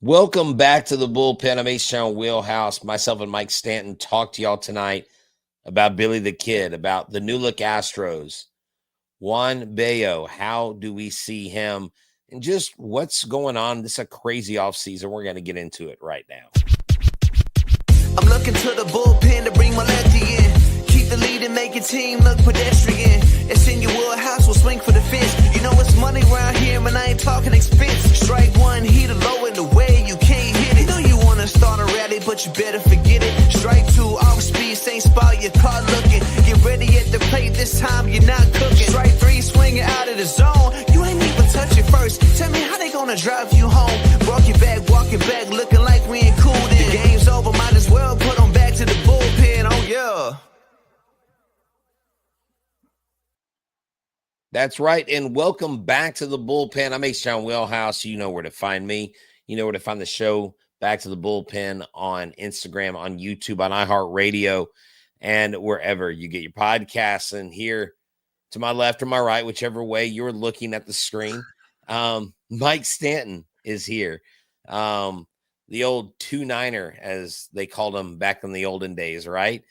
Welcome back to the bullpen. I'm H-Town Wheelhouse. Myself and Mike Stanton talk to y'all tonight about Billy the Kid, about the new Look Astros, Juan Bueno. How do we see him? And just what's going on? This is a crazy offseason. We're going to get into it right now. I'm looking to the bullpen to bring my lefty in. Keep the lead and make your team look pedestrian. It's in your wheelhouse, we'll swing for the fence. You know it's money around here, and I ain't talking expense. Strike one, heat a low in the way, you can't hit it. You know you wanna start a rally, but you better forget it. Strike two, off speed, same spot, your car looking. Get ready at the plate, this time you're not cooking. Strike three, swinging out of the zone. You ain't even touch it first. Tell me how they gonna drive you home. Walk it back, looking like we ain't cool then. The game's over, might as well put them back to the bullpen, oh yeah. That's right, and welcome back to the bullpen. I'm H-Town Wheelhouse. You know where to find me. You know where to find the show, Back to the Bullpen, on Instagram, on YouTube, on iHeartRadio, and wherever you get your podcasts. And here to my left or my right, whichever way you're looking at the screen, Mike Stanton is here. The old 2-9er, as they called him back in the olden days, right?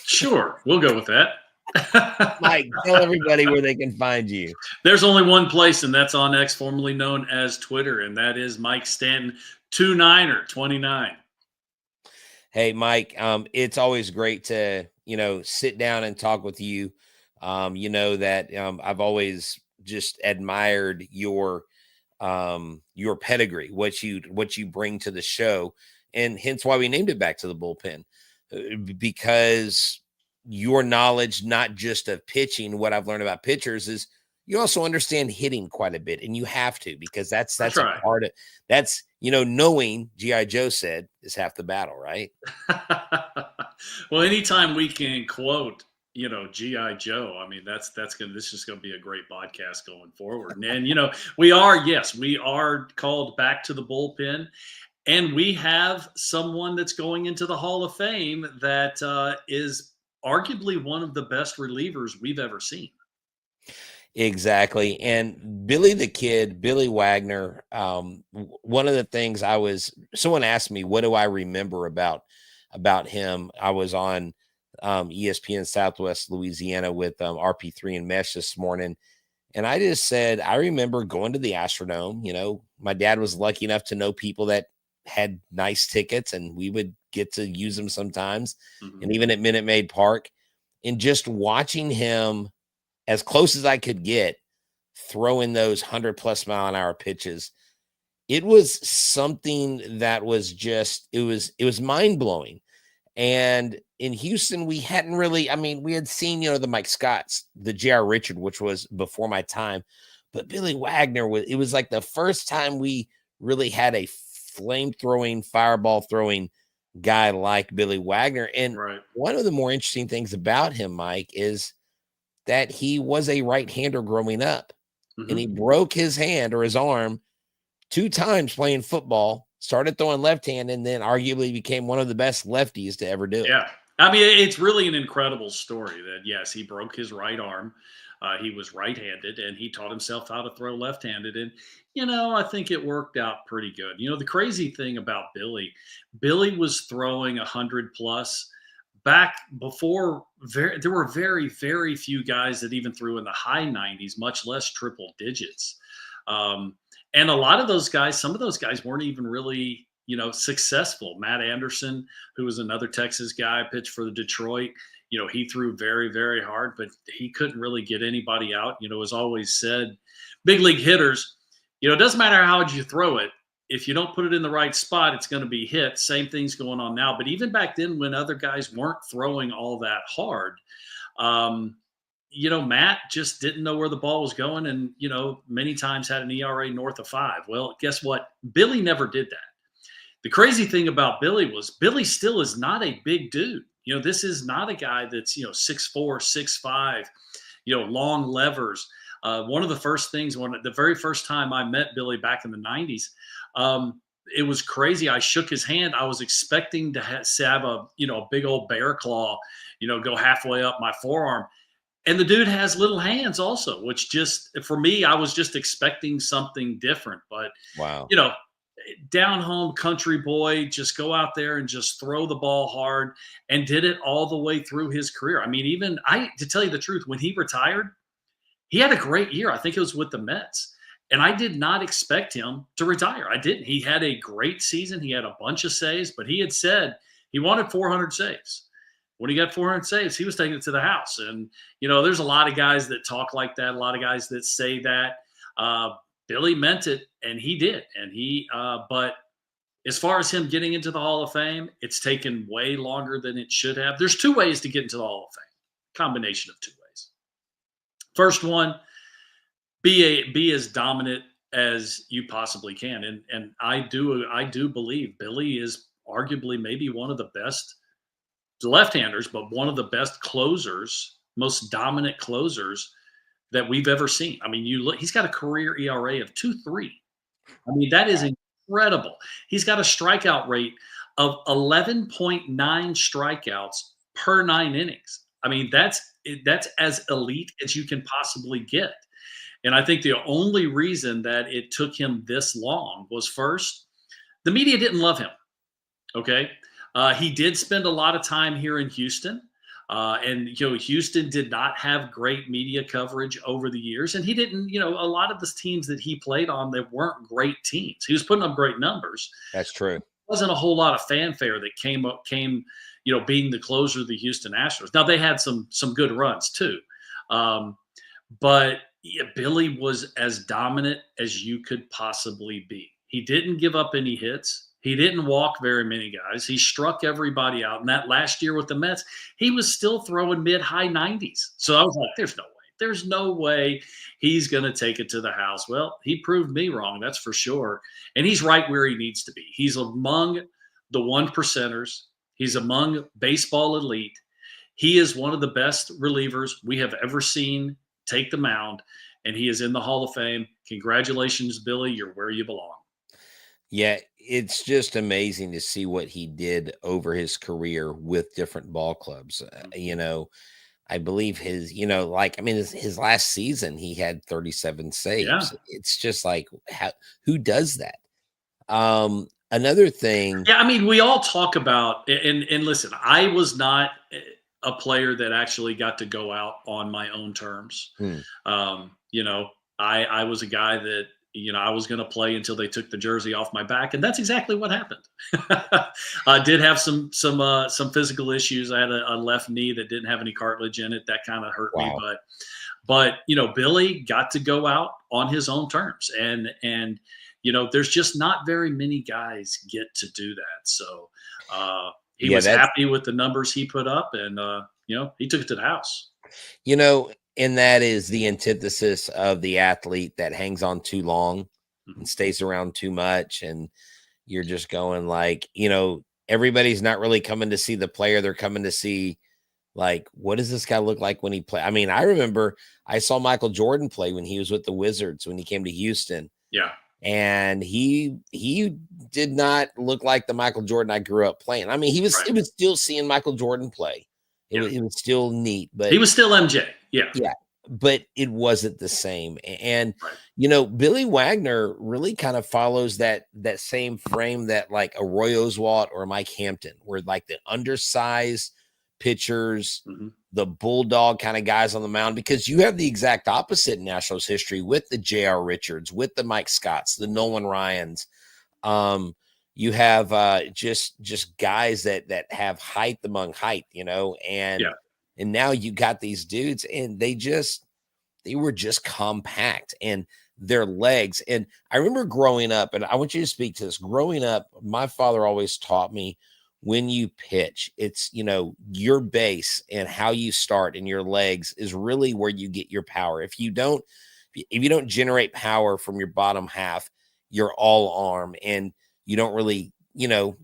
Sure, we'll go with that. Mike, tell everybody where they can find you. There's only one place, and that's on X, formerly known as Twitter, and that is Mike Stanton, 2-9er, 29. Hey, Mike, it's always great to, sit down and talk with you. You know that I've always just admired your pedigree, what you bring to the show, and hence why we named it Back to the Bullpen, because your knowledge, not just of pitching, what I've learned about pitchers is you also understand hitting quite a bit, and you have to, because that's right. A part of that's, knowing G.I. Joe said is half the battle, right? Well, anytime we can quote, G.I. Joe, I mean, this is just going to be a great podcast going forward. And, we are called Back to the Bullpen, and we have someone that's going into the Hall of Fame that is arguably one of the best relievers we've ever seen. Exactly. And Billy the Kid, Billy Wagner, one of the things someone asked me, what do I remember about him? I was on ESPN Southwest Louisiana with RP3 and Mesh this morning. And I just said, I remember going to the Astrodome. My dad was lucky enough to know people that had nice tickets, and we would get to use them sometimes. Mm-hmm. And even at Minute Maid Park, and just watching him as close as I could get, throwing those 100+ mile an hour pitches, it was something that was just, it was mind blowing. And in Houston, we hadn't really, we had seen, the Mike Scotts, the J.R. Richard, which was before my time, but Billy Wagner it was like the first time we really had a flame-throwing, fireball throwing guy like Billy Wagner. And right. One of the more interesting things about him, Mike, is that he was a right-hander growing up. Mm-hmm. And he broke his hand or his arm 2 times playing football, started throwing left hand, and then arguably became one of the best lefties to ever do it. Yeah. It's really an incredible story that, yes, he broke his right arm. He was right-handed, and he taught himself how to throw left-handed. And, I think it worked out pretty good. The crazy thing about Billy was throwing 100+ back before. There were very, very few guys that even threw in the high 90s, much less triple digits. And a lot of those guys, some of those guys weren't even really, successful. Matt Anderson, who was another Texas guy, pitched for the Detroit. He threw very, very hard, but he couldn't really get anybody out. As always said, big league hitters, it doesn't matter how hard you throw it. If you don't put it in the right spot, it's going to be hit. Same thing's going on now. But even back then, when other guys weren't throwing all that hard, Matt just didn't know where the ball was going, and, many times had an ERA north of 5. Well, guess what? Billy never did that. The crazy thing about Billy was Billy still is not a big dude. This is not a guy that's, 6'4", 6'5", long levers. One of the first things, the very first time I met Billy back in the 90s, it was crazy. I shook his hand. I was expecting to have a big old bear claw, go halfway up my forearm. And the dude has little hands also, which just, for me, I was just expecting something different. But, wow. down home country boy, just go out there and just throw the ball hard, and did it all the way through his career. I mean, even to tell you the truth, when he retired, he had a great year. I think it was with the Mets. And I did not expect him to retire. I didn't. He had a great season. He had a bunch of saves, but he had said he wanted 400 saves. When he got 400 saves, he was taking it to the house. And, there's a lot of guys that talk like that, a lot of guys that say that. Billy meant it, and he did. And but as far as him getting into the Hall of Fame, it's taken way longer than it should have. There's two ways to get into the Hall of Fame, combination of two ways. First one, be as dominant as you possibly can. And I do believe Billy is arguably maybe one of the best left-handers, but one of the best closers, most dominant closers that we've ever seen. I mean, he's got a career ERA of 2.3. I mean, that is incredible. He's got a strikeout rate of 11.9 strikeouts per 9 innings. I mean, that's as elite as you can possibly get. And I think the only reason that it took him this long was, first, the media didn't love him. Okay. He did spend a lot of time here in Houston. And Houston did not have great media coverage over the years. And he didn't, a lot of the teams that he played on, they weren't great teams. He was putting up great numbers. That's true. There wasn't a whole lot of fanfare that came, being the closer of the Houston Astros. Now, they had some good runs too. But Billy was as dominant as you could possibly be. He didn't give up any hits. He didn't walk very many guys. He struck everybody out. And that last year with the Mets, he was still throwing mid-high 90s. So I was like, there's no way. There's no way he's going to take it to the house. Well, he proved me wrong, that's for sure. And he's right where he needs to be. He's among the 1%ers. He's among baseball elite. He is one of the best relievers we have ever seen take the mound, and he is in the Hall of Fame. Congratulations, Billy. You're where you belong. Yeah, it's just amazing to see what he did over his career with different ball clubs. I believe his last season, he had 37 saves. Yeah. It's just like, who does that? Another thing. Yeah, I mean, we all talk about, and listen, I was not a player that actually got to go out on my own terms. I was a guy that, I was going to play until they took the jersey off my back, and that's exactly what happened. I did have some physical issues. I had a left knee that didn't have any cartilage in it. That kind of hurt me, but Billy got to go out on his own terms, and there's just not very many guys get to do that. So he was happy with the numbers he put up, and he took it to the house. And that is the antithesis of the athlete that hangs on too long and stays around too much. And you're just going like, everybody's not really coming to see the player. They're coming to see, like, what does this guy look like when he play? I mean, I remember I saw Michael Jordan play when he was with the Wizards, when he came to Houston. Yeah. And he did not look like the Michael Jordan I grew up playing. I mean, he was still seeing Michael Jordan play. It was still neat, but he was still MJ. Yeah. Yeah. But it wasn't the same. And, Billy Wagner really kind of follows that same frame that like a Roy Oswalt or Mike Hampton, where like the undersized pitchers, the bulldog kind of guys on the mound, because you have the exact opposite in Nationals history with the J.R. Richards, with the Mike Scotts, the Nolan Ryans. You have just guys that have height among height, and now you got these dudes, and they were just compact, and their legs. And I remember growing up, and I want you to speak to this. Growing up, my father always taught me, when you pitch, it's, your base and how you start and your legs is really where you get your power. If you don't generate power from your bottom half, you're all arm, and you don't really, you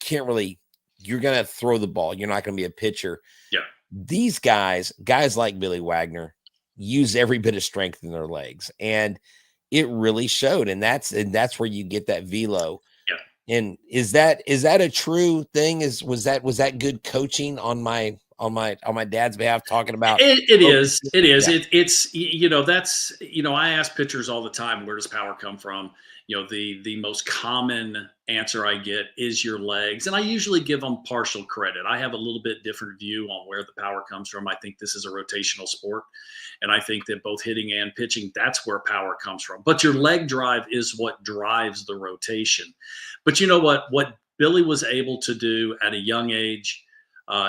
can't really, you're going to throw the ball. You're not going to be a pitcher. Yeah. These guys like Billy Wagner, use every bit of strength in their legs, and it really showed. And that's where you get that velo. Yeah. And is that a true thing? Was that good coaching on my dad's behalf, talking about it is. It's that's, I ask pitchers all the time, where does power come from? the most common answer I get is your legs, and I usually give them partial credit. I have a little bit different view on where the power comes from. I think this is a rotational sport, and I think that both hitting and pitching, that's where power comes from. But your leg drive is what drives the rotation. But you know what Billy was able to do at a young age,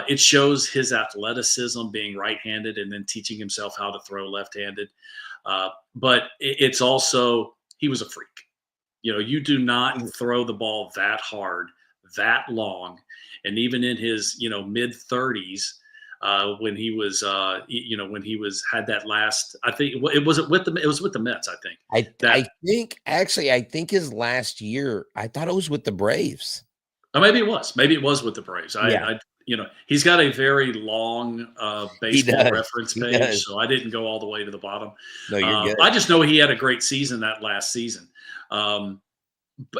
it shows his athleticism, being right-handed and then teaching himself how to throw left-handed. But it's also, he was a freak. You do not throw the ball that hard, that long, and even in his mid 30s, when he was had that last, I think it was with the Mets. I think I think his last year, I thought it was with the Braves. Maybe it was with the Braves. He's got a very long baseball reference page, so I didn't go all the way to the bottom. No, you're good. I just know he had a great season that last season. And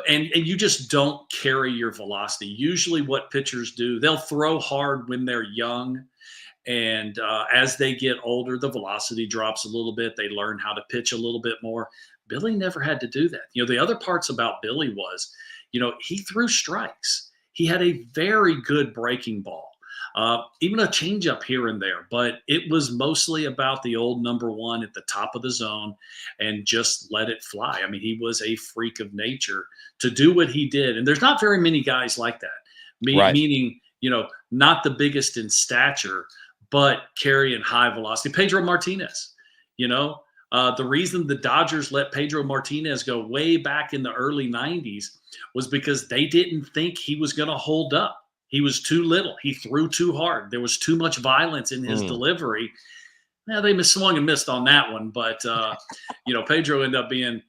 you just don't carry your velocity. Usually what pitchers do, they'll throw hard when they're young. And as they get older, the velocity drops a little bit. They learn how to pitch a little bit more. Billy never had to do that. The other parts about Billy was, he threw strikes. He had a very good breaking ball. Even a changeup here and there, but it was mostly about the old number one at the top of the zone and just let it fly. I mean, he was a freak of nature to do what he did. And there's not very many guys like that, meaning, not the biggest in stature, but carrying high velocity. Pedro Martinez, the reason the Dodgers let Pedro Martinez go way back in the early 90s was because they didn't think he was going to hold up. He was too little. He threw too hard. There was too much violence in his delivery. Now, they swung and missed on that one, but Pedro ended up being,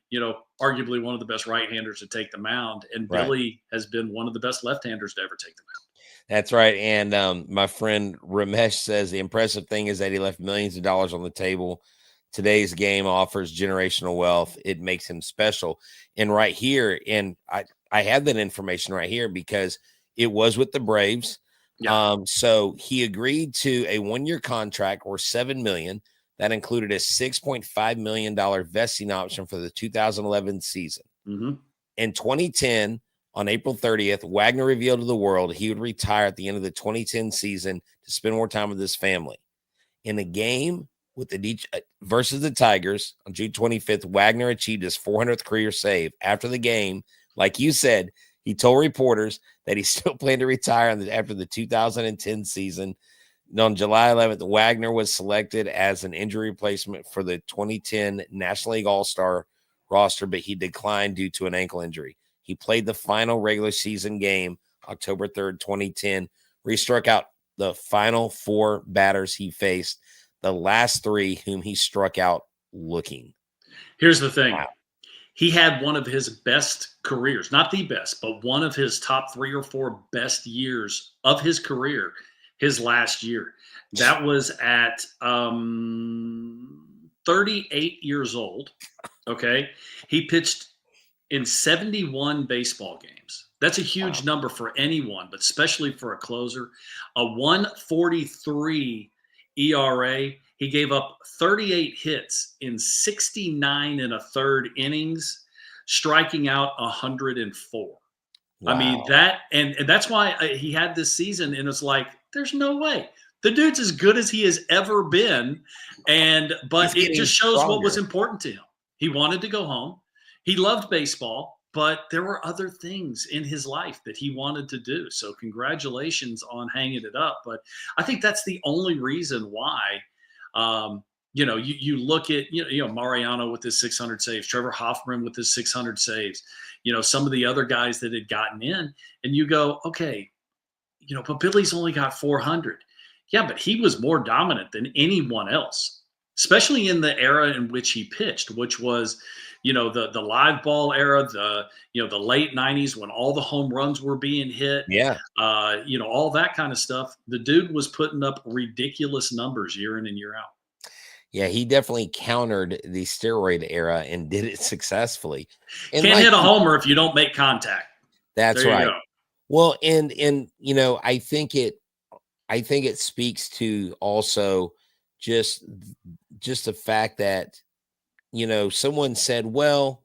arguably one of the best right-handers to take the mound, and Billy has been one of the best left-handers to ever take the mound. That's right. And my friend Ramesh says the impressive thing is that he left millions of dollars on the table. Today's game offers generational wealth. It makes him special. And right here, and I have that information right here because it was with the Braves. Yeah. So he agreed to a 1-year contract worth $7 million. That included a $6.5 million vesting option for the 2011 season. Mm-hmm. In 2010, on April 30th, Wagner revealed to the world he would retire at the end of the 2010 season to spend more time with his family. In a game with the versus the Tigers on June 25th, Wagner achieved his 400th career save. After the game, like you said, he told reporters that he still planned to retire after the 2010 season. And on July 11th, Wagner was selected as an injury replacement for the 2010 National League All-Star roster, but he declined due to an ankle injury. He played the final regular season game, October 3rd, 2010, where he struck out the final 4 batters he faced, the last 3 whom he struck out looking. Here's the thing. Wow. He had one of his best careers, not the best, but one of his top 3 or 4 best years of his career, his last year. That was at 38 years old. Okay. He pitched in 71 baseball games. That's a huge number for anyone, but especially for a closer. A 1.43 ERA. He gave up 38 hits in 69 1/3 innings, striking out 104. Wow. I mean, and that's why he had this season, and it's like, there's no way. The dude's as good as he has ever been, but it just shows stronger. What was important to him. He wanted to go home. He loved baseball, but there were other things in his life that he wanted to do. So congratulations on hanging it up. But I think that's the only reason why, you look at, Mariano with his 600 saves, Trevor Hoffman with his 600 saves, some of the other guys that had gotten in, and you go, okay, but Billy's only got 400. Yeah, but he was more dominant than anyone else, especially in the era in which he pitched, which was, the live ball era, the late 90s when all the home runs were being hit. Yeah. All that kind of stuff. The dude was putting up ridiculous numbers year in and year out. Yeah, he definitely countered the steroid era and did it successfully. And can't hit a homer if you don't make contact. That's right. Go. Well, and I think it speaks to also just the fact that, someone said, well,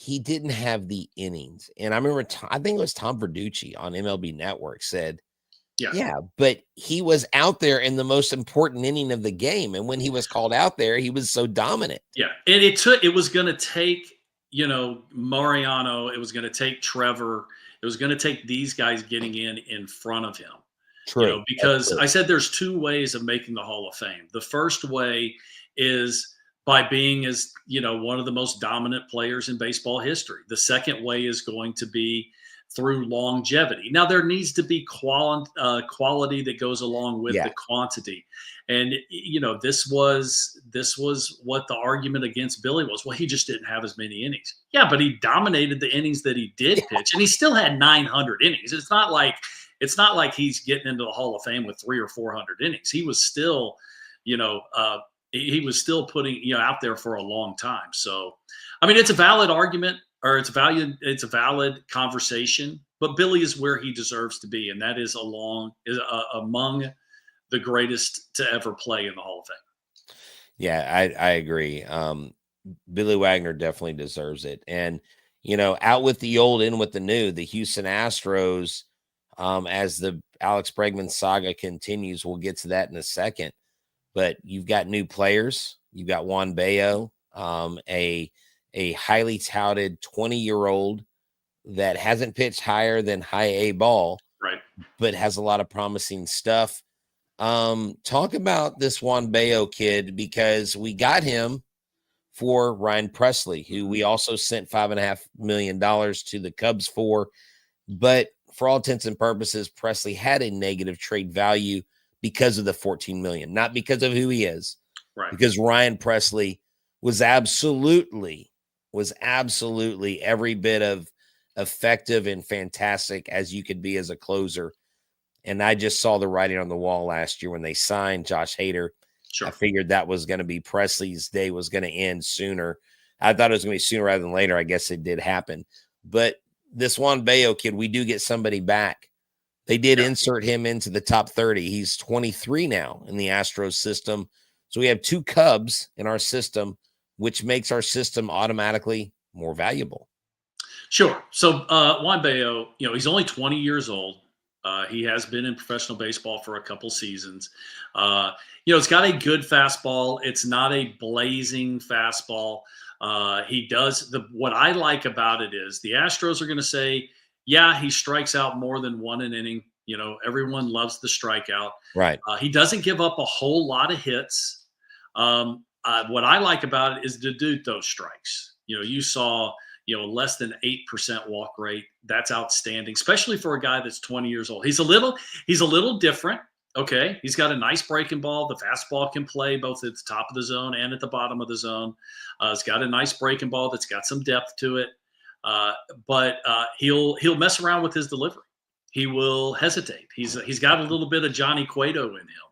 he didn't have the innings. And I remember, I think it was Tom Verducci on MLB Network said, Yeah. yeah, but he was out there in the most important inning of the game. And when he was called out there, he was so dominant. Yeah. And it was going to take, Mariano, it was going to take Trevor, it was going to take these guys getting in front of him. True. Because I said there's two ways of making the Hall of Fame. The first way is by being one of the most dominant players in baseball history. The second way is going to be through longevity. Now there needs to be quality that goes along with the quantity. And this was what the argument against Billy was. Well, he just didn't have as many innings. Yeah, but he dominated the innings that he did pitch, and he still had 900 innings. It's not like he's getting into the Hall of Fame with 300 or 400 innings. He was still, he was still putting out there for a long time. So, I mean, it's a valid argument, or it's a valid conversation. But Billy is where he deserves to be, and that is among the greatest to ever play in the Hall of Fame. Yeah, I agree. Billy Wagner definitely deserves it. And out with the old, in with the new. The Houston Astros. As the Alex Bregman saga continues, we'll get to that in a second. But you've got new players. You've got Juan Bueno, a highly touted 20-year-old that hasn't pitched higher than high A ball, right? But has a lot of promising stuff. Talk about this Juan Bueno kid, because we got him for Ryan Presley, who we also sent $5.5 million to the Cubs for, but for all intents and purposes, Presley had a negative trade value because of the $14 million, not because of who he is, right? Because Ryan Presley was absolutely every bit of effective and fantastic as you could be as a closer. And I just saw the writing on the wall last year when they signed Josh Hader. Sure. I figured that was going to be Presley's day was going to end sooner. I thought it was going to be sooner rather than later. I guess it did happen, but this Juan Bueno kid, we do get somebody back. They did insert him into the top 30. He's 23 now in the Astros system. So we have two Cubs in our system, which makes our system automatically more valuable. Sure. So Juan Bueno, he's only 20 years old. He has been in professional baseball for a couple seasons. It's got a good fastball. It's not a blazing fastball. He does what I like about it is the Astros are going to say, yeah, he strikes out more than one an inning. Everyone loves the strikeout. Right. He doesn't give up a whole lot of hits. What I like about it is to do those strikes. You saw, less than 8% walk rate. That's outstanding, especially for a guy that's 20 years old. He's a little different. Okay. He's got a nice breaking ball. The fastball can play both at the top of the zone and at the bottom of the zone. It's got a nice breaking ball that's got some depth to it. But he'll mess around with his delivery. He will hesitate. He's got a little bit of Johnny Cueto in him,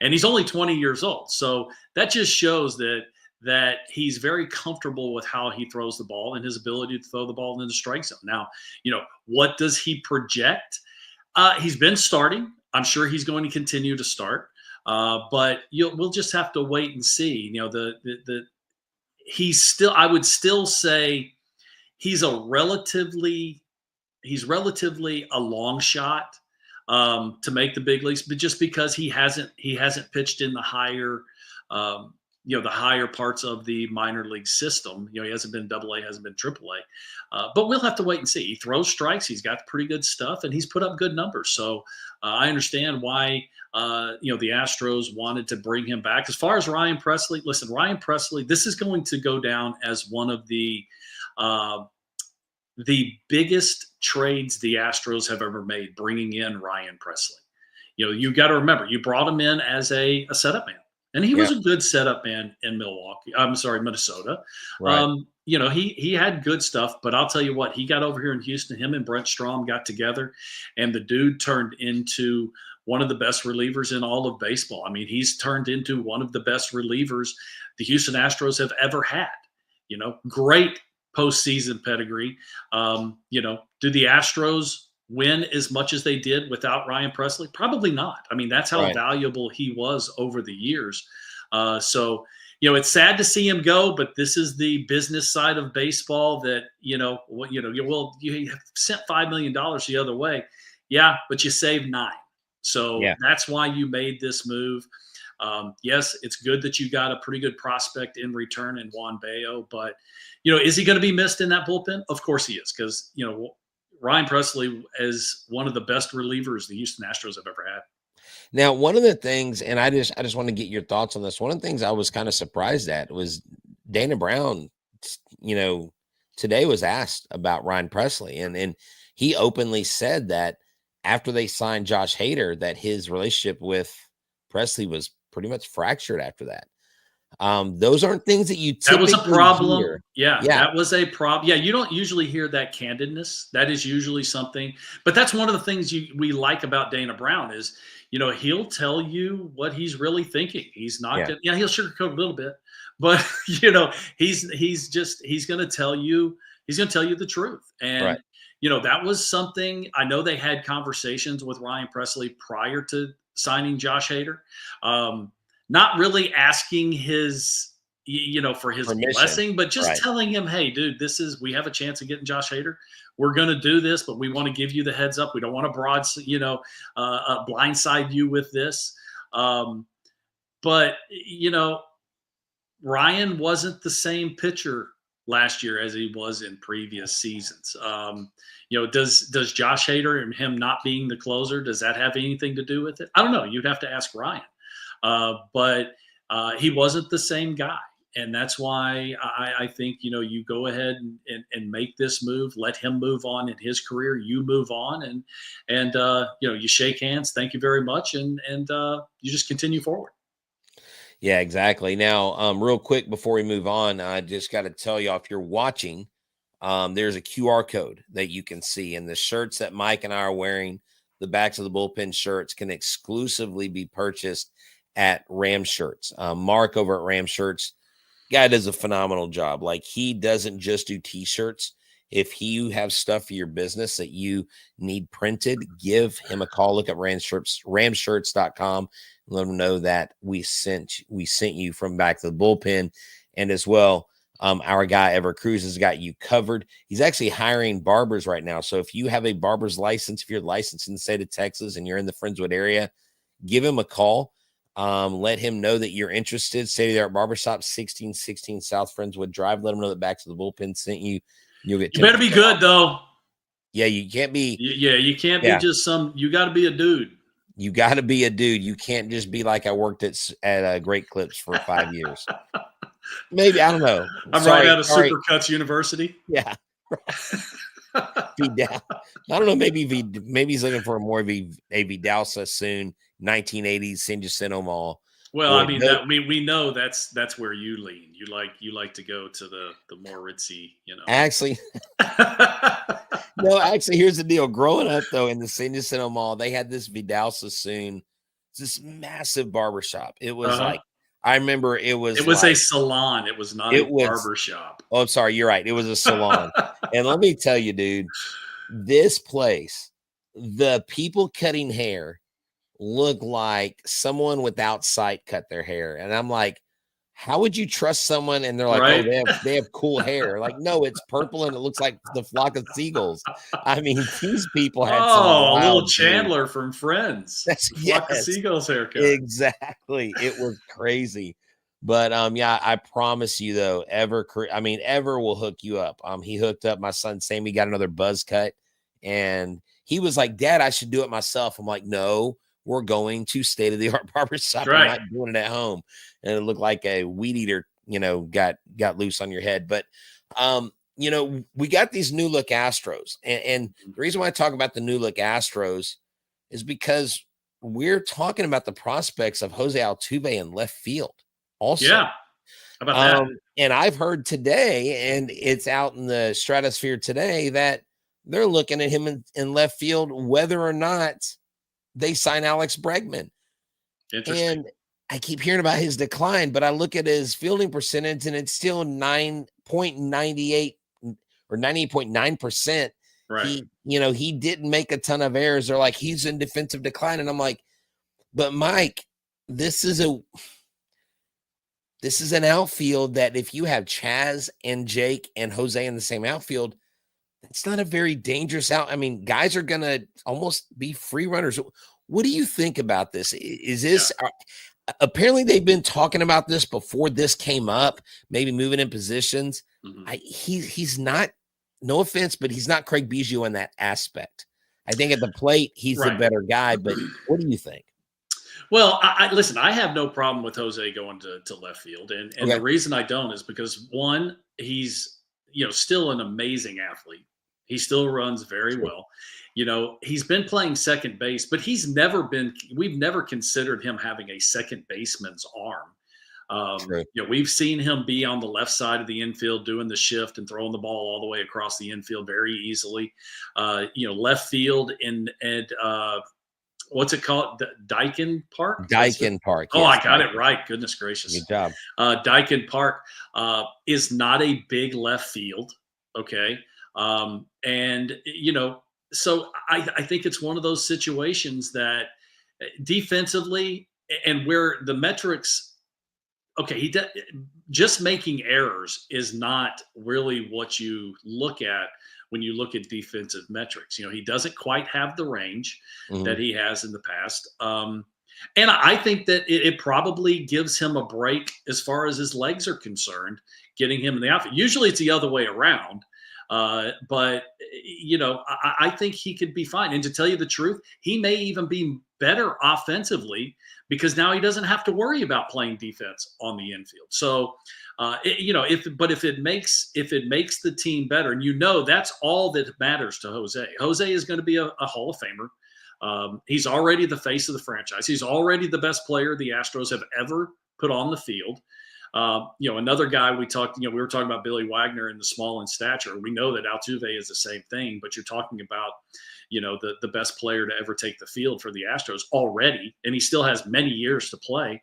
and he's only 20 years old. So that just shows that he's very comfortable with how he throws the ball and his ability to throw the ball into the strike zone. Now, what does he project? He's been starting. I'm sure he's going to continue to start, but we'll just have to wait and see. I would still say he's relatively a long shot to make the big leagues, but just because he hasn't pitched in the higher the higher parts of the minor league system. He hasn't been AA, hasn't been AAA. But we'll have to wait and see. He throws strikes. He's got pretty good stuff, and he's put up good numbers. So I understand why the Astros wanted to bring him back. As far as Ryan Presley, listen, Ryan Presley, this is going to go down as one of the biggest trades the Astros have ever made, bringing in Ryan Presley. You got to remember, you brought him in as a setup man. And he was a good setup man in Minnesota. Right. He had good stuff, but I'll tell you what, he got over here in Houston, him and Brent Strom got together, and the dude turned into one of the best relievers in all of baseball. I mean, he's turned into one of the best relievers the Houston Astros have ever had. Great postseason pedigree. Do the Astros win as much as they did without Ryan Presley? Probably not. I mean, that's how valuable he was over the years. So, it's sad to see him go, but this is the business side of baseball that, you sent $5 million the other way. Yeah, but you saved 9. So Yeah. that's why you made this move. Yes, it's good that you got a pretty good prospect in return in Juan Bueno, but, is he going to be missed in that bullpen? Of course he is, because, Ryan Presley is one of the best relievers the Houston Astros have ever had. Now, one of the things, and I just want to get your thoughts on this. One of the things I was kind of surprised at was Dana Brown, today was asked about Ryan Presley, and he openly said that after they signed Josh Hader, that his relationship with Presley was pretty much fractured after that. Those aren't things that you typically That was a problem. hear. Yeah, that was a problem. Yeah, you don't usually hear that candidness. That is usually something, but that's one of the things we like about Dana Brown is, he'll tell you what he's really thinking. He's not gonna, he'll sugarcoat a little bit, but he's going to tell you the truth. And Right. That was something. I know they had conversations with Ryan Presley prior to signing Josh Hader. Not really asking his, for his Permission. blessing, but just telling him, hey, dude, we have a chance of getting Josh Hader. We're going to do this, but we want to give you the heads up. We don't want to blindside you with this. But, Ryan wasn't the same pitcher last year as he was in previous seasons. Does Josh Hader and him not being the closer, does that have anything to do with it? I don't know. You'd have to ask Ryan. But he wasn't the same guy. And that's why I think, you go ahead and make this move, let him move on in his career. You move on and you shake hands. Thank you very much. And you just continue forward. Yeah, exactly. Now, real quick before we move on, I just got to tell you, if you're watching, there's a QR code that you can see, and the shirts that Mike and I are wearing, the backs of the bullpen shirts, can exclusively be purchased at Ram Shirts. Mark over at Ram Shirts, guy does a phenomenal job. Like, he doesn't just do t-shirts. If you have stuff for your business that you need printed, give him a call. Look at ramshirts.com. Let them know that we sent you from back to the bullpen. And as well, our guy Ever Cruz has got you covered. He's actually hiring barbers right now. So if you have a barber's license, if you're licensed in the state of Texas and you're in the Friendswood area, give him a call. Let him know that you're interested. State-of-the-art barbershop, 1616 South Friendswood Drive. Let him know that Back to the Bullpen sent you. You'll get. You better be good though. Yeah, you can't be. Yeah, you can't be just some. You got to be a dude. You got to be a dude. You can't just be like I worked at Great Clips for 5 years. Maybe, I don't know. I'm right out of Supercuts University. Yeah. I don't know. Maybe he's looking for more of a Vidal soon. 1980s San Jacinto Mall. Well, I mean, we know that's where you lean. You like to go to the more ritzy, Actually, here's the deal. Growing up though in the San Jacinto Mall, they had this Vidal Sassoon, this massive barbershop. It was I remember it was a salon. It was not a barbershop. Oh, I'm sorry, you're right. It was a salon. And let me tell you, dude, this place, the people cutting hair look like someone without sight cut their hair. And I'm like, how would you trust someone? And they're like, right? Oh, they have cool hair. Like, no, it's purple and it looks like the flock of seagulls. I mean, these people had a little Chandler from Friends. Flock of seagulls haircut. Exactly. It was crazy. But I promise you though, Ever will hook you up. He hooked up my son Sammy, got another buzz cut, and he was like, Dad, I should do it myself. I'm like, no. We're going to state-of-the-art barbershop. Right. We're not doing it at home. And it looked like a weed eater, got loose on your head. But, we got these new look Astros. And the reason why I talk about the new look Astros is because we're talking about the prospects of Jose Altuve in left field also. Yeah. How about that? And I've heard today, and it's out in the stratosphere today, that they're looking at him in left field, whether or not they sign Alex Bregman. And I keep hearing about his decline, but I look at his fielding percentage and it's still 9.98 or 98.9%. Right. He didn't make a ton of errors. They're like, he's in defensive decline. And I'm like, but Mike, this is this is an outfield that if you have Chaz and Jake and Jose in the same outfield, it's not a very dangerous out. I mean, guys are going to almost be free runners. What do you think about this? Is this apparently they've been talking about this before this came up, maybe moving in positions. He's not, no offense, but he's not Craig Biggio in that aspect. I think at the plate, he's the better guy, but what do you think? Well, listen, I have no problem with Jose going to left field. And the reason I don't is because, one, he's, still an amazing athlete. He still runs very well. He's been playing second base, but we've never considered him having a second baseman's arm. We've seen him be on the left side of the infield doing the shift and throwing the ball all the way across the infield very easily. Left field and what's it called? Dyken Park? Dyken Park. Oh, yes, I got it right. Goodness gracious. Good job. Dyken Park is not a big left field. Okay. So I think it's one of those situations that defensively and where the metrics, just making errors is not really what you look at when you look at defensive metrics. He doesn't quite have the range that he has in the past. And I think that it probably gives him a break as far as his legs are concerned, getting him in the outfield. Usually it's the other way around. But I think he could be fine. And to tell you the truth, he may even be better offensively because now he doesn't have to worry about playing defense on the infield. So, if it makes the team better, and that's all that matters to Jose. Jose is going to be a Hall of Famer. He's already the face of the franchise. He's already the best player the Astros have ever put on the field. Another guy we were talking about Billy Wagner in the small in stature. We know that Altuve is the same thing, but you're talking about, the best player to ever take the field for the Astros already, and he still has many years to play.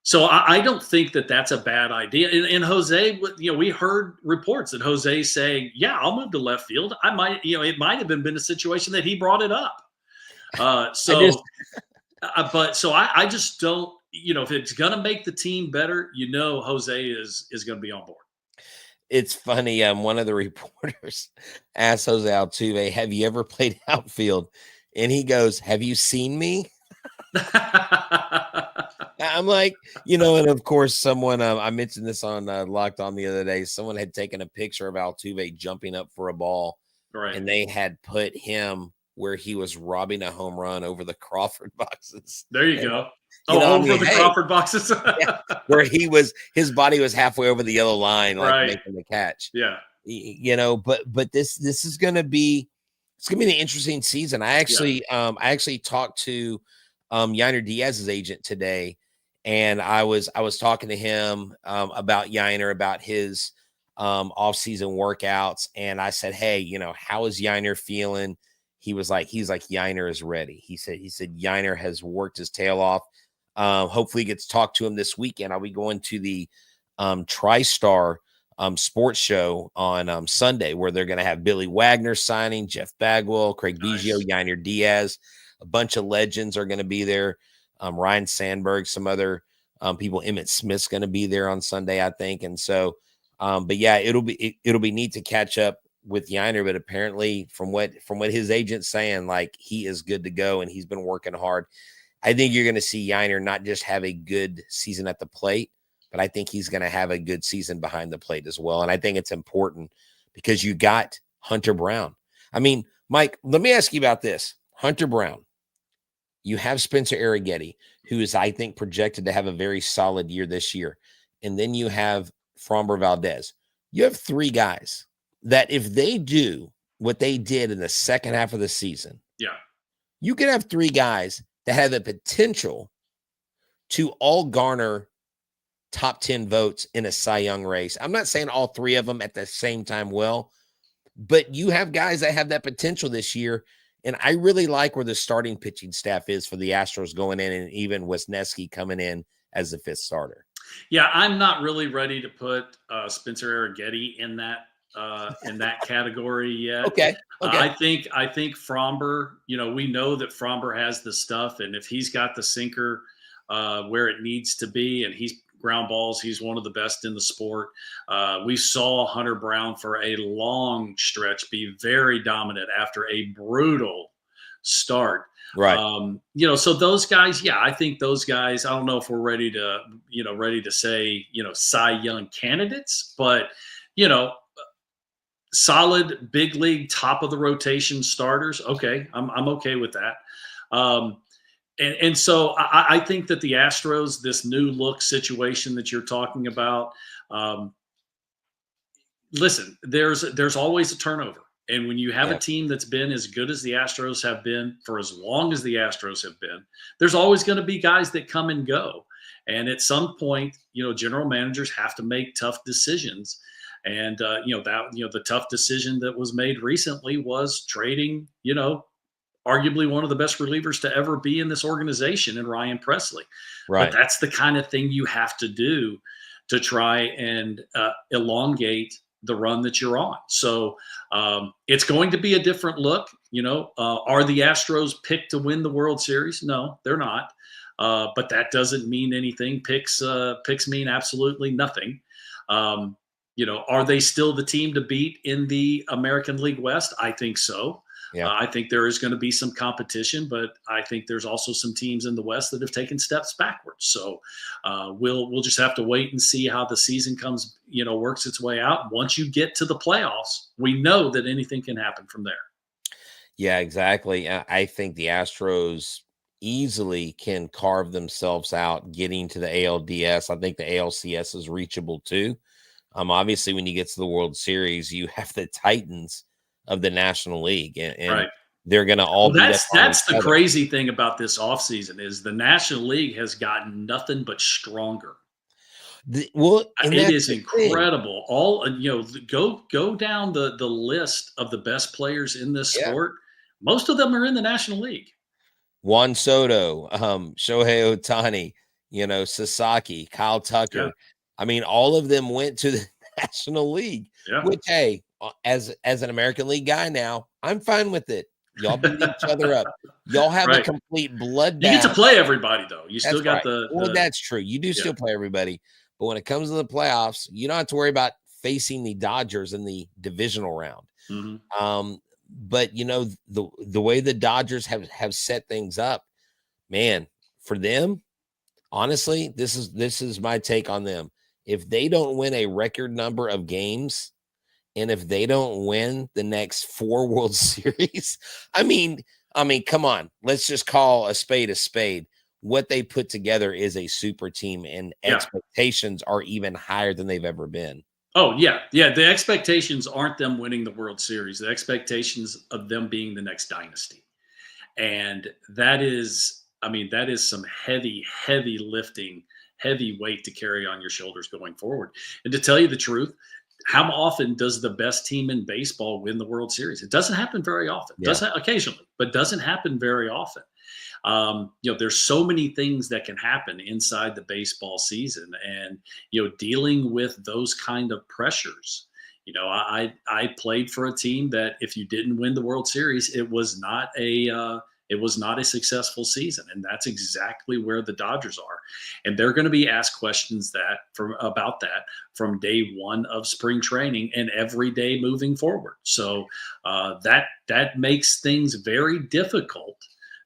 So I don't think that that's a bad idea. And Jose, we heard reports that Jose saying, yeah, I'll move to left field. I might, it might have been a situation that he brought it up. I just don't, if it's going to make the team better, Jose is going to be on board. It's funny. One of the reporters asked Jose Altuve, have you ever played outfield? And he goes, have you seen me? I'm like, and of course someone, I mentioned this on Locked On the other day. Someone had taken a picture of Altuve jumping up for a ball, and they had put him where he was robbing a home run over the Crawford boxes. There you go. Over the Crawford boxes. Where his body was halfway over the yellow line, making the catch. Yeah. But this is going to be, it's going to be an interesting season. I actually talked to Yainer Diaz's agent today, and I was talking to him about Yainer, about his off-season workouts, and I said, hey, how is Yainer feeling? He's like Yainer is ready. He said Yainer has worked his tail off. Hopefully he gets talked to him this weekend. I'll be going to the TriStar sports show on Sunday, where they're going to have Billy Wagner signing, Jeff Bagwell, Craig Biggio, Yainer Diaz. A bunch of legends are going to be there. Ryan Sandberg, some other people. Emmett Smith's going to be there on Sunday, I think. And so, but yeah, it'll be neat to catch up with Yainer. But apparently, from what his agent's saying, like, he is good to go and he's been working hard. I think you're going to see Yainer not just have a good season at the plate, but I think he's going to have a good season behind the plate as well. And I think it's important because you got Hunter Brown. I mean, Mike, let me ask you about this. Hunter Brown. You have Spencer Arrighetti, who is, I think, projected to have a very solid year this year. And then you have Framber Valdez. You have three guys that if they do what they did in the second half of the season, you could have three guys that have the potential to all garner top 10 votes in a Cy Young race. I'm not saying all three of them at the same time but you have guys that have that potential this year. And I really like where the starting pitching staff is for the Astros going in, and even Wisniewski coming in as the fifth starter. Yeah, I'm not really ready to put Spencer Arrighetti in that category yet. Okay. I think Framber, we know that Framber has the stuff, and if he's got the sinker where it needs to be, and he's ground balls. He's one of the best in the sport. We saw Hunter Brown for a long stretch be very dominant after a brutal start. Right. So those guys, yeah, I think those guys, I don't know if we're ready to say, Cy Young candidates, but, solid big league, top of the rotation starters. Okay. I'm okay with that. And so I think that the Astros, this new look situation that you're talking about, listen, there's always a turnover. And when you have a team that's been as good as the Astros have been for as long as the Astros have been, there's always going to be guys that come and go. And at some point, general managers have to make tough decisions. And, the tough decision that was made recently was trading, arguably one of the best relievers to ever be in this organization in Ryan Presley. Right. But that's the kind of thing you have to do to try and elongate the run that you're on. So it's going to be a different look. Are the Astros picked to win the World Series? No, they're not. But that doesn't mean anything. Picks mean absolutely nothing. Are they still the team to beat in the American League West? I think so. Yeah. I think there is going to be some competition, but I think there's also some teams in the West that have taken steps backwards. So we'll just have to wait and see how the season works its way out. Once you get to the playoffs, we know that anything can happen from there. Yeah, exactly. I think the Astros easily can carve themselves out getting to the ALDS. I think the ALCS is reachable too. Obviously, when you get to the World Series, you have the Titans of the National League, and right. They're going to all. Well, that's the crazy thing about this offseason is the National League has gotten nothing but stronger. It is incredible. All go down the list of the best players in this sport. Most of them are in the National League. Juan Soto, Shohei Ohtani, Sasaki, Kyle Tucker. Yeah. I mean, all of them went to the National League. Yeah. Which, hey, as an American League guy now, I'm fine with it. Y'all beat each other up. Y'all have a complete bloodbath. You get to play everybody, though. You still got the. Well, that's true. You do still play everybody. But when it comes to the playoffs, you don't have to worry about facing the Dodgers in the divisional round. Mm-hmm. But, the way the Dodgers have set things up, man, for them, honestly, this is my take on them. If they don't win a record number of games, and if they don't win the next 4 World Series, I mean, come on, let's just call a spade a spade. What they put together is a super team, and expectations are even higher than they've ever been. Oh, yeah. Yeah, the expectations aren't them winning the World Series. The expectations of them being the next dynasty. And that is some heavy, heavy lifting, heavy weight to carry on your shoulders going forward. And to tell you the truth, how often does the best team in baseball win the World Series? It doesn't happen very often. It does occasionally, but doesn't happen very often. There's so many things that can happen inside the baseball season, and dealing with those kind of pressures. I played for a team that if you didn't win the World Series, it was not a successful season, and that's exactly where the Dodgers are. And they're going to be asked questions about that from day one of spring training and every day moving forward. So that makes things very difficult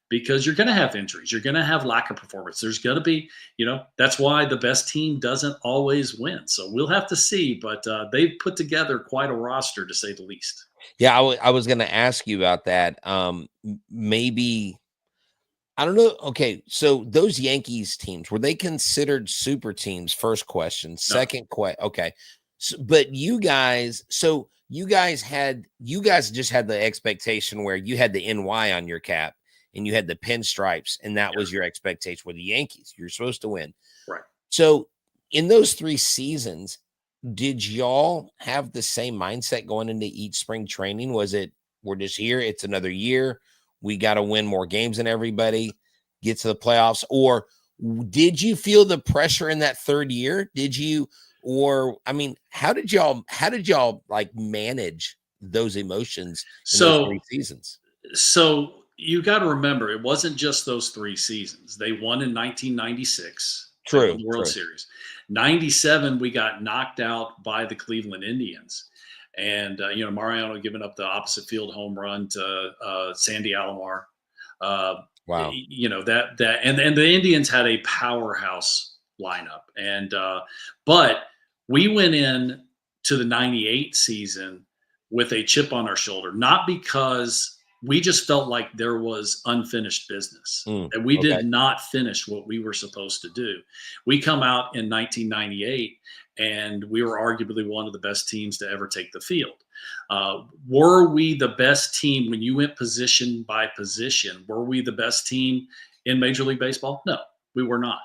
because you're going to have injuries. You're going to have lack of performance. There's going to be, that's why the best team doesn't always win. So we'll have to see, but they've put together quite a roster, to say the least. Yeah, I was going to ask you about that. Maybe, I don't know. Okay, so those Yankees teams, were they considered super teams? First question. Second question. Okay, but you guys just had the expectation where you had the NY on your cap and you had the pinstripes, and that was your expectation. With the Yankees, you're supposed to win. Right. So in those 3 seasons, did y'all have the same mindset going into each spring training? Was it, we're just here, it's another year, we got to win more games than everybody, get to the playoffs? Or did you feel the pressure in that 3rd year? Did you, or how did y'all like manage those emotions in those 3 seasons? So you got to remember, it wasn't just those 3 seasons. They won in 1996. True. The World Series. '97, we got knocked out by the Cleveland Indians. And, Mariano giving up the opposite field home run to Sandy Alomar. Wow. And the Indians had a powerhouse lineup. And, but we went in to the '98 season with a chip on our shoulder, not because we just felt like there was unfinished business, and we did not finish what we were supposed to do. We come out in 1998, and we were arguably one of the best teams to ever take the field. Were we the best team when you went position by position? Were we the best team in Major League Baseball? No, we were not.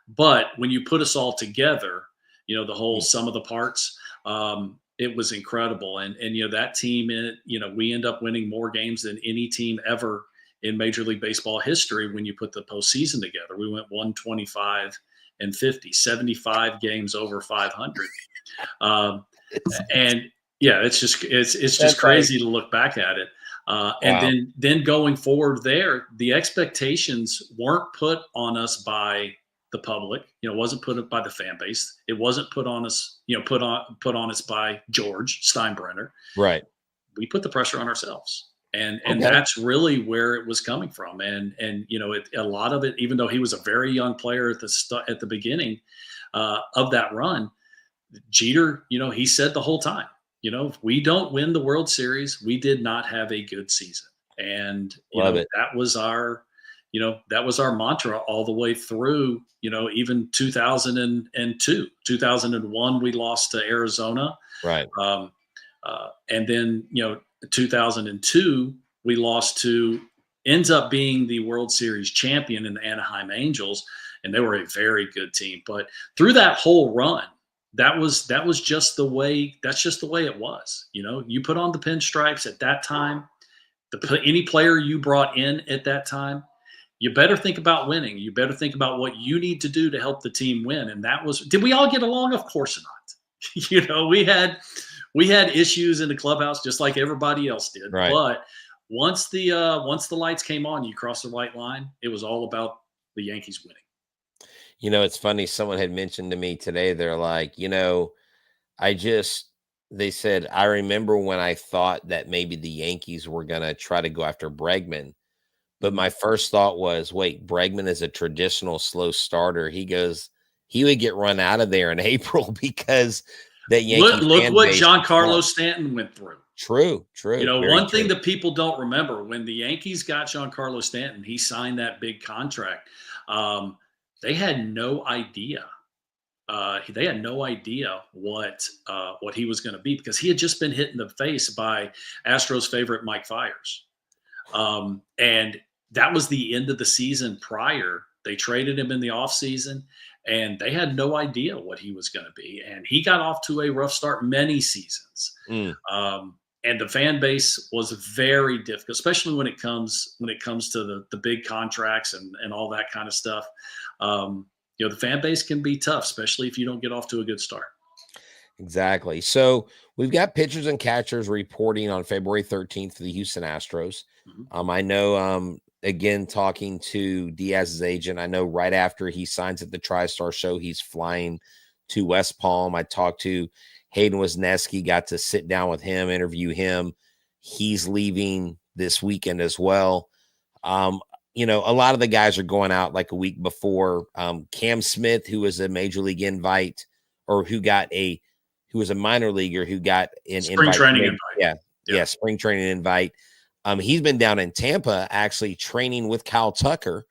But when you put us all together, the whole sum of the parts, it was incredible. And that team, we end up winning more games than any team ever in Major League Baseball history when you put the postseason together. We went 125 and 50, 75 games over 500. And yeah, it's just crazy to look back at it. And then going forward there, the expectations weren't put on us by the public. It wasn't put up by the fan base. It wasn't put on us, put on us by George Steinbrenner. Right. We put the pressure on ourselves. And that's really where it was coming from. And a lot of it, even though he was a very young player at the beginning of that run, Jeter, he said the whole time, if we don't win the World Series, we did not have a good season. And that was our mantra all the way through, even 2002, 2001, we lost to Arizona. Right. And then, 2002, we lost to, ends up being the World Series champion in the Anaheim Angels. And they were a very good team. But through that whole run, that was just the way, it was. You put on the pinstripes at that time, any player you brought in at that time, you better think about winning. You better think about what you need to do to help the team win. And did we all get along? Of course not. We had issues in the clubhouse just like everybody else did. Right. But once the lights came on, you crossed the white line, it was all about the Yankees winning. It's funny. Someone had mentioned to me today, they're like, they said, I remember when I thought that maybe the Yankees were going to try to go after Bregman. But my first thought was, wait, Bregman is a traditional slow starter. He goes, he would get run out of there in April because that Yankee look what Giancarlo Stanton went through. True. One thing that people don't remember, when the Yankees got Giancarlo Stanton, he signed that big contract. They had no idea. They had no idea what he was going to be, because he had just been hit in the face by Astros favorite Mike Fiers. And that was the end of the season prior. They traded him in the offseason, and they had no idea what he was going to be. And he got off to a rough start many seasons. And the fan base was very difficult, especially when it comes to the big contracts and all that kind of stuff. The fan base can be tough, especially if you don't get off to a good start. Exactly. So we've got pitchers and catchers reporting on February 13th for the Houston Astros. I know, again, talking to Diaz's agent, I know right after he signs at the TriStar show, he's flying to West Palm. I talked to Hayden Wesneski, got to sit down with him, interview him. He's leaving this weekend as well. A lot of the guys are going out like a week before. Cam Smith, who was a major league invite, or who was a minor leaguer who got an spring training invite. Yeah, spring training invite. He's been down in Tampa actually training with Kyle Tucker,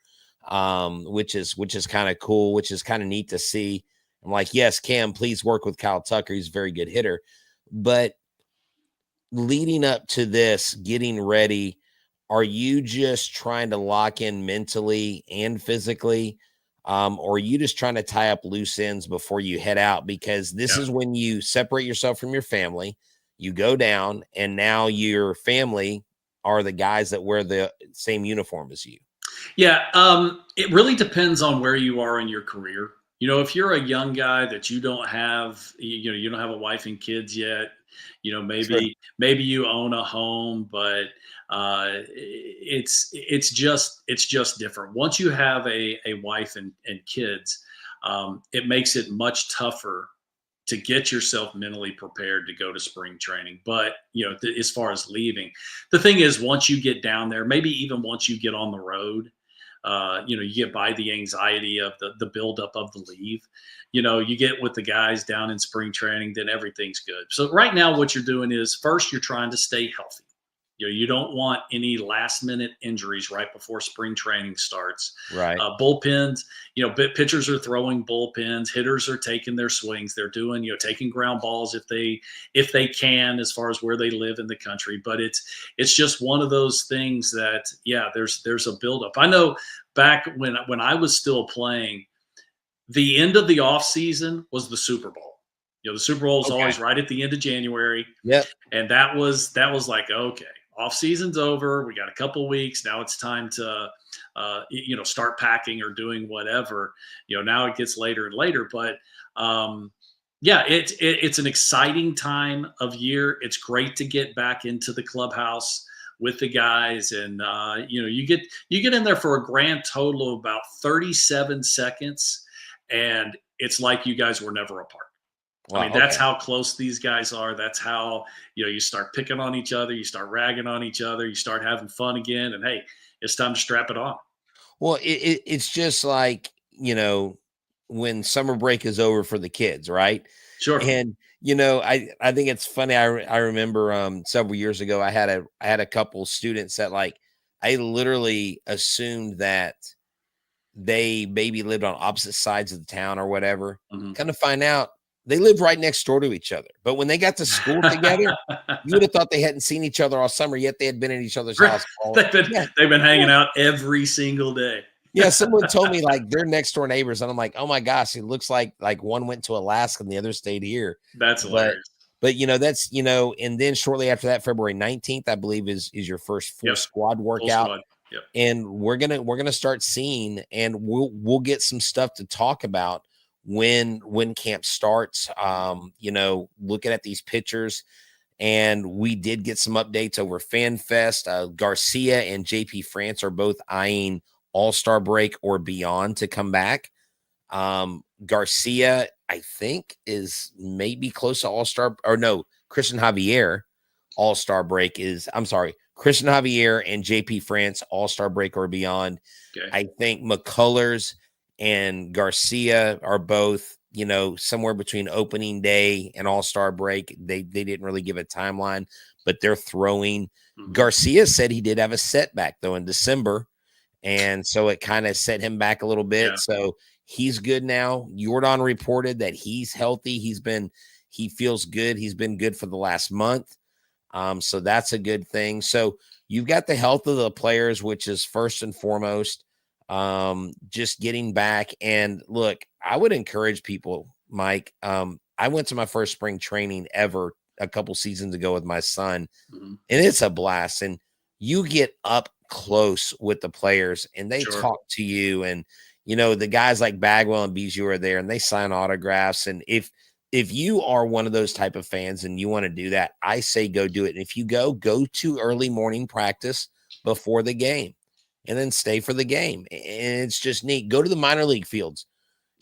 which is kind of cool, which is kind of neat to see. I'm like, yes, Cam, please work with Kyle Tucker. He's a very good hitter. But leading up to this, getting ready, are you just trying to lock in mentally and physically? Or are you just trying to tie up loose ends before you head out? Because this is when you separate yourself from your family, you go down, and now your family are the guys that wear the same uniform as you. Yeah. It really depends on where you are in your career. If you're a young guy that you don't have, you don't have a wife and kids yet, maybe you own a home, but it's just different. Once you have a wife and kids, it makes it much tougher to get yourself mentally prepared to go to spring training. But, as far as leaving, the thing is, once you get down there, maybe even once you get on the road, you get by the anxiety of the buildup of the leave. You get with the guys down in spring training, then everything's good. So right now, what you're doing is first, you're trying to stay healthy. You don't want any last minute injuries right before spring training starts. Right. Bullpens, pitchers are throwing bullpens, hitters are taking their swings. They're doing, taking ground balls if they can, as far as where they live in the country. But it's just one of those things that, there's a buildup. I know back when I was still playing, the end of the off season was the Super Bowl. The Super Bowl is always right at the end of January. Yep. And that was like, okay, off season's over. We got a couple weeks. Now it's time to, start packing or doing whatever. Now it gets later and later. But it's an exciting time of year. It's great to get back into the clubhouse with the guys, and you get in there for a grand total of about 37 seconds, and it's like you guys were never apart. Wow, that's how close these guys are. That's how, you start picking on each other. You start ragging on each other. You start having fun again. And, hey, it's time to strap it on. Well, it's just like, when summer break is over for the kids, right? Sure. And, I think it's funny. I remember several years ago, I had a couple students that, like, I literally assumed that they maybe lived on opposite sides of the town or whatever. Mm-hmm. Kind of find out they lived right next door to each other. But when they got to school together, you would have thought they hadn't seen each other all summer, yet they had been at each other's house. They've been hanging out every single day. Yeah, someone told me, like, they're next door neighbors, and I'm like, oh my gosh, it looks like one went to Alaska and the other stayed here. That's hilarious. But that's and then shortly after that, February 19th, I believe is your first full squad workout. Full squad. Yep. And we're gonna start seeing, and we'll get some stuff to talk about when camp starts. Looking at these pictures, and we did get some updates over FanFest. Garcia and JP France are both eyeing All-Star break or beyond to come back. Garcia, I think, is maybe close to All-Star, or no, Christian Javier All-Star break is, I'm sorry, Christian Javier and JP France All-Star break or beyond. Okay. I think McCullers and Garcia are both, somewhere between opening day and All-Star break. They didn't really give a timeline, but they're throwing. Mm-hmm. Garcia said he did have a setback, though, in December. And so it kind of set him back a little bit. Yeah. So he's good now. Jordan reported that he's healthy. He feels good. He's been good for the last month. So that's a good thing. So you've got the health of the players, which is first and foremost, just getting back. And look, I would encourage people, Mike. I went to my first spring training ever a couple seasons ago with my son, and it's a blast. And you get up close with the players, and they talk to you, and the guys like Bagwell and Bijou are there, and they sign autographs. And if you are one of those type of fans and you want to do that, I say go do it. And if you go to early morning practice before the game, and then stay for the game. And it's just neat. Go to the minor league fields.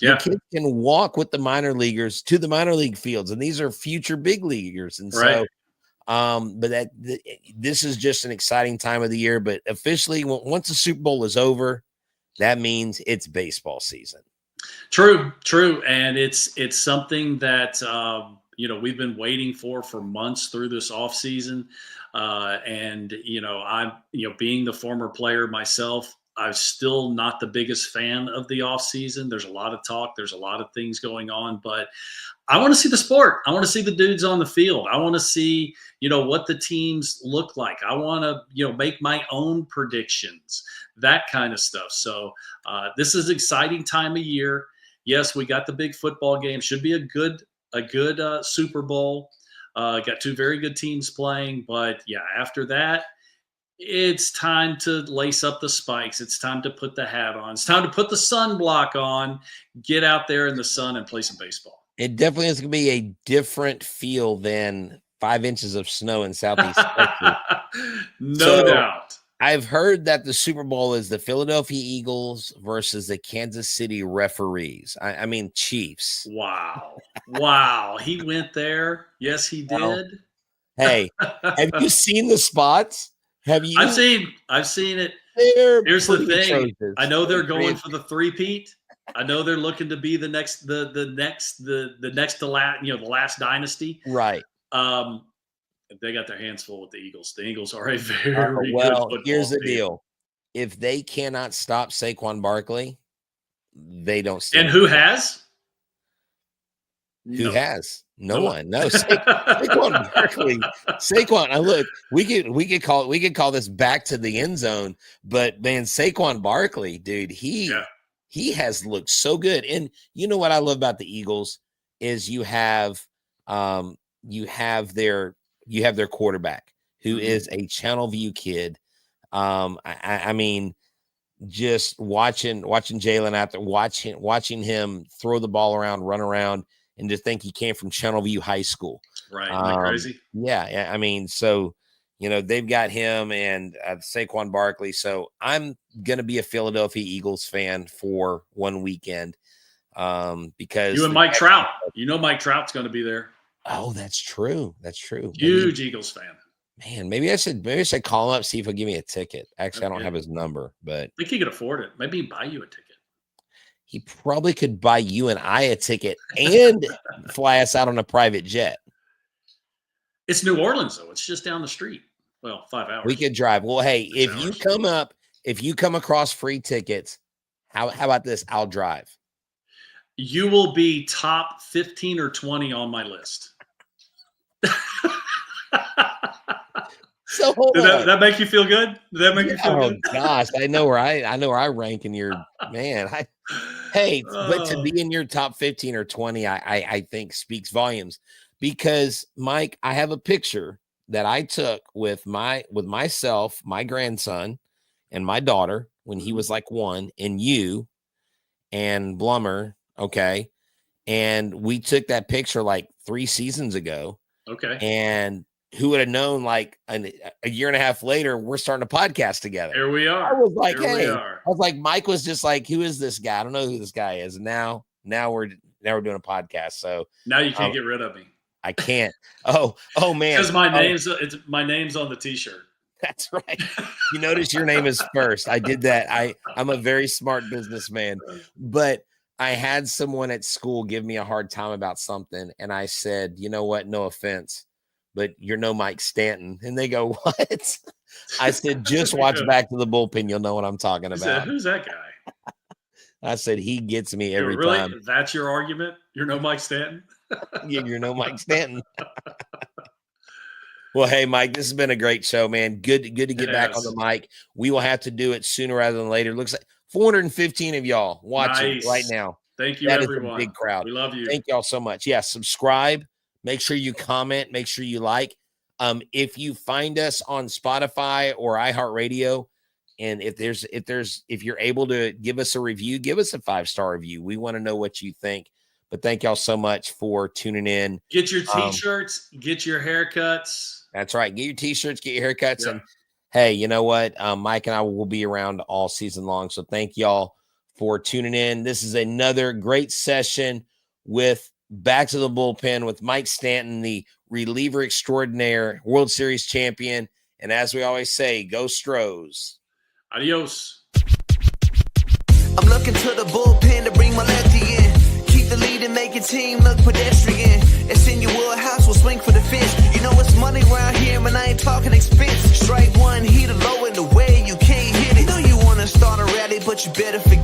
Yeah. Your kids can walk with the minor leaguers to the minor league fields, and these are future big leaguers. And so but this is just an exciting time of the year. But officially, once the Super Bowl is over, that means it's baseball season. True. And it's something that, we've been waiting for months through this off season. And I'm, being the former player myself, I'm still not the biggest fan of the off season. There's a lot of talk. There's a lot of things going on, but I want to see the sport. I want to see the dudes on the field. I want to see, what the teams look like. I want to, make my own predictions, that kind of stuff. So this is an exciting time of year. Yes, we got the big football game. Should be a good Super Bowl. Got two very good teams playing, but after that, it's time to lace up the spikes. It's time to put the hat on. It's time to put the sunblock on, get out there in the sun and play some baseball. It definitely is going to be a different feel than 5 inches of snow in Southeast Texas. No doubt. I've heard that the Super Bowl is the Philadelphia Eagles versus the Kansas City referees. I mean, Chiefs. Wow. He went there. Yes, he did. Hey, have you seen the spots? Have you? I've seen it. Here's the thing. Atrocious. I know they're going for the three-peat. I know they're looking to be the next to last, the last dynasty. Right. They got their hands full with the Eagles. The Eagles are a very good football here's the team. deal. If they cannot stop Saquon Barkley, they don't. And who has? Who has? No one. No. Saquon Barkley. Saquon. Look, we could call this back to the end zone, but man, Saquon Barkley, dude, he has looked so good. And you know what I love about the Eagles is you have their quarterback who is a Channel View kid. I mean, just watching Jalen out there, watching him throw the ball around, run around, and to think he came from Channel View High School. Right. Isn't that crazy? Yeah. I mean, so, they've got him and Saquon Barkley. So I'm going to be a Philadelphia Eagles fan for one weekend because you and Mike Trout, Mike Trout's going to be there. Oh, that's true. Huge Eagles fan. Man, maybe I should call him up, see if he'll give me a ticket. Actually, I don't have his number, but I think he could afford it. Maybe he'd buy you a ticket. He probably could buy you and I a ticket and fly us out on a private jet. It's New Orleans, though. It's just down the street. Well, 5 hours. We could drive. Well, hey, if you come across free tickets, how about this? I'll drive. You will be top 15 or 20 on my list. So that make you feel good? Does that make you feel good? Oh gosh, I know where I rank in your man. But to be in your top 15 or 20, I think speaks volumes because Mike, I have a picture that I took with myself, my grandson, and my daughter when he was like 1, and you and Blummer. Okay. And we took that picture like 3 seasons ago. Okay. And who would have known like a year and a half later, we're starting a podcast together. Here we are. I was like, Mike was just like, who is this guy? I don't know who this guy is. And now we're doing a podcast. So now you can't get rid of me. I can't. Oh man. Because my name's on the t-shirt. That's right. You notice your name is first. I did that. I'm a very smart businessman, but I had someone at school give me a hard time about something. And I said, you know what? No offense, but you're no Mike Stanton. And they go, what? I said, just watch Back to the Bullpen. You'll know what I'm talking about. Who's that guy? I said, he gets me every time. That's your argument? You're no Mike Stanton? Yeah, you're no Mike Stanton. Well, hey, Mike, this has been a great show, man. Good to get back on the mic. We will have to do it sooner rather than later. Looks like 415 of y'all watching right now. Thank you, everyone. That is a big crowd. We love you. Thank y'all so much. Yeah, subscribe. Make sure you comment. Make sure you like. If you find us on Spotify or iHeartRadio, and if you're able to give us a review, give us a 5-star review. We want to know what you think. But thank y'all so much for tuning in. Get your t-shirts, get your haircuts. That's right. Get your t-shirts, get your haircuts. Yeah. And hey, you know what? Mike and I will be around all season long. So thank y'all for tuning in. This is another great session with Back to the Bullpen with Mike Stanton, the reliever extraordinaire, World Series champion. And as we always say, go Stros. Adios. I'm looking to the bullpen to bring my lefty in. Keep the lead and make your team look pedestrian. It's in your wheelhouse, we'll swing for the fence. You know it's money around here, and I ain't talking expense. Strike one, heat a low in the way you can't hit it. You know you want to start a rally, but you better forget